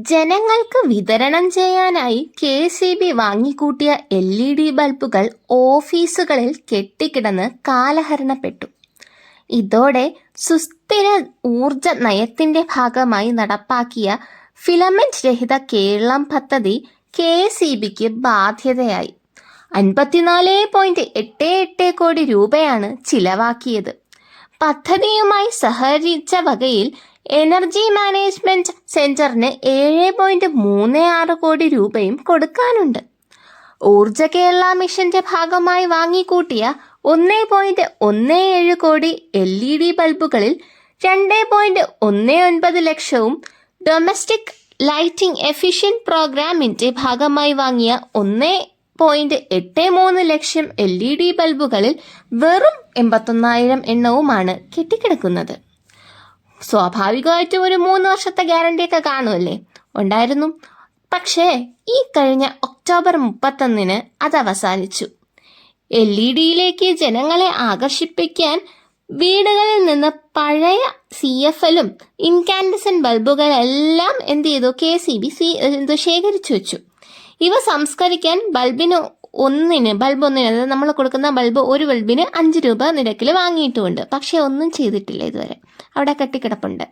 ജനങ്ങൾക്ക് വിതരണം ചെയ്യാനായി KCB വാങ്ങിക്കൂട്ടിയ LED ബൾബുകൾ ഓഫീസുകളിൽ കെട്ടിക്കിടന്ന് കാലഹരണപ്പെട്ടു. ഇതോടെ സുസ്ഥിര ഊർജ നയത്തിന്റെ ഭാഗമായി നടപ്പാക്കിയ ഫിലമെന്റ് രഹിത കേരളം പദ്ധതി KCBക്ക് ബാധ്യതയായി. 54.88 കോടി രൂപയാണ് ചിലവാക്കിയത്. പദ്ധതിയുമായി സഹകരിച്ച വകയിൽ എനർജി മാനേജ്മെന്റ് സെന്ററിന് 7.36 കോടി രൂപയും കൊടുക്കാനുണ്ട്. ഊർജ കേരള മിഷന്റെ ഭാഗമായി വാങ്ങിക്കൂട്ടിയ 1.17 കോടി LED ബൾബുകളിൽ 2.19 ലക്ഷവും ഡൊമസ്റ്റിക് ലൈറ്റിംഗ് എഫിഷ്യന്റ് പ്രോഗ്രാമിന്റെ ഭാഗമായി വാങ്ങിയ 1.83 ലക്ഷം LED ബൾബുകളിൽ വെറും 81,000 എണ്ണവുമാണ് കെട്ടിക്കിടക്കുന്നത്. സ്വാഭാവികമായിട്ടും ഒരു 3 വർഷത്തെ ഗ്യാരണ്ടിയൊക്കെ കാണുമല്ലേ? ഉണ്ടായിരുന്നു. പക്ഷേ ഈ കഴിഞ്ഞ ഒക്ടോബർ 31 അത് അവസാനിച്ചു. LEDയിലേക്ക് ജനങ്ങളെ ആകർഷിപ്പിക്കാൻ വീടുകളിൽ നിന്ന് പഴയ CFL-ഉം ഇൻകാൻഡസന്റ് ബൾബുകളെല്ലാം എന്ത് ചെയ്തു? KCB ശേഖരിച്ചു വെച്ചു. ഇവ സംസ്കരിക്കാൻ ബൾബ് ഒന്നിന് അതായത് നമ്മൾ കൊടുക്കുന്ന ബൾബ് ഒരു ബൾബിന് 5 രൂപ നിരക്കിൽ വാങ്ങിയിട്ടുമുണ്ട്. പക്ഷെ ഒന്നും ചെയ്തിട്ടില്ല ഇതുവരെ, അവിടെ കെട്ടിക്കിടപ്പുണ്ട്.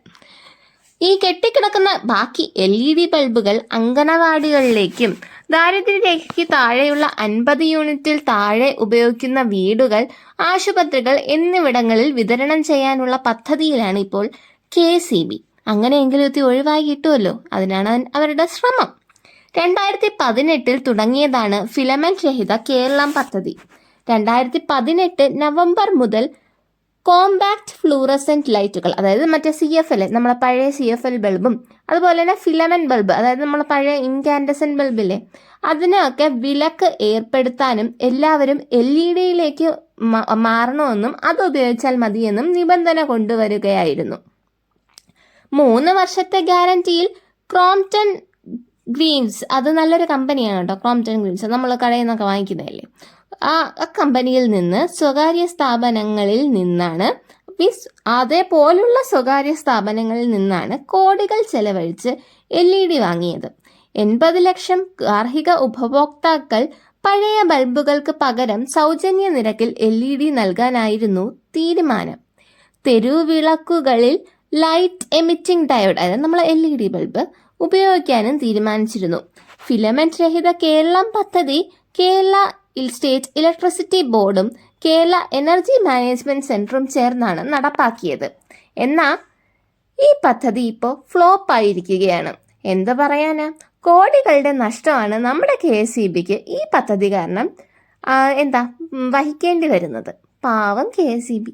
ഈ കെട്ടിക്കിടക്കുന്ന ബാക്കി LED ബൾബുകൾ അംഗനവാടികളിലേക്കും ദാരിദ്ര്യരേഖയ്ക്ക് താഴെയുള്ള 50 യൂണിറ്റിൽ താഴെ ഉപയോഗിക്കുന്ന വീടുകൾ, ആശുപത്രികൾ എന്നിവിടങ്ങളിൽ വിതരണം ചെയ്യാനുള്ള പദ്ധതിയിലാണ് ഇപ്പോൾ KCB. അങ്ങനെയെങ്കിലും ഇത് ഒഴിവായി കിട്ടുമല്ലോ, അതിനാണ് അവരുടെ ശ്രമം. 2018 തുടങ്ങിയതാണ് ഫിലമെന്റ് രഹിത കേരളം പദ്ധതി. 2018 നവംബർ മുതൽ കോമ്പാക്ട് ഫ്ലൂറസെന്റ് ലൈറ്റുകൾ, അതായത് മറ്റേ CFL, നമ്മളെ പഴയ CFL ബൾബും അതുപോലെ തന്നെ ഫിലമെന്റ് ബൾബ്, അതായത് നമ്മളെ പഴയ ഇൻകാൻഡസന്റ് ബൾബില്ലേ, അതിനൊക്കെ വിലക്ക് ഏർപ്പെടുത്താനും എല്ലാവരും LEDയിലേക്ക് മാറണമെന്നും അത് ഉപയോഗിച്ചാൽ മതിയെന്നും നിബന്ധന കൊണ്ടുവരികയായിരുന്നു. 3 വർഷത്തെ ഗ്യാരണ്ടിയിൽ ക്രോംപ്ടൺ ഗ്രീൻസ്, അത് നല്ലൊരു കമ്പനിയാണ് കേട്ടോ. ക്രോംപ്ടൺ ഗ്രീൻസ് നമ്മൾ കടയിൽ നിന്നൊക്കെ വാങ്ങിക്കുന്നതല്ലേ. ആ കമ്പനിയിൽ നിന്ന് സ്വകാര്യ സ്ഥാപനങ്ങളിൽ നിന്നാണ് അതേപോലുള്ള സ്വകാര്യ സ്ഥാപനങ്ങളിൽ നിന്നാണ് കോടികൾ ചെലവഴിച്ച് LED വാങ്ങിയത്. 80 ലക്ഷം ഗാർഹിക ഉപഭോക്താക്കൾ പഴയ ബൾബുകൾക്ക് പകരം സൗജന്യ നിരക്കിൽ LED നൽകാനായിരുന്നു തീരുമാനം. തെരുവിളക്കുകളിൽ ലൈറ്റ് എമിറ്റിംഗ് ഡയോഡ്, അതായത് നമ്മളെ LED ബൾബ് ഉപയോഗിക്കാനും തീരുമാനിച്ചിരുന്നു. ഫിലമെന്റ് രഹിത കേരളം പദ്ധതി കേരള സ്റ്റേറ്റ് ഇലക്ട്രിസിറ്റി ബോർഡും കേരള എനർജി മാനേജ്മെന്റ് സെന്ററും ചേർന്നാണ് നടപ്പാക്കിയത്. എന്നാൽ ഈ പദ്ധതി ഇപ്പോൾ ഫ്ലോപ്പ് ആയിരിക്കുകയാണ്. എന്ത് പറയാനാ, കോടികളുടെ നഷ്ടമാണ് നമ്മുടെ KCBക്ക് ഈ പദ്ധതി കാരണം വഹിക്കേണ്ടി വരുന്നത്. പാവം KCB.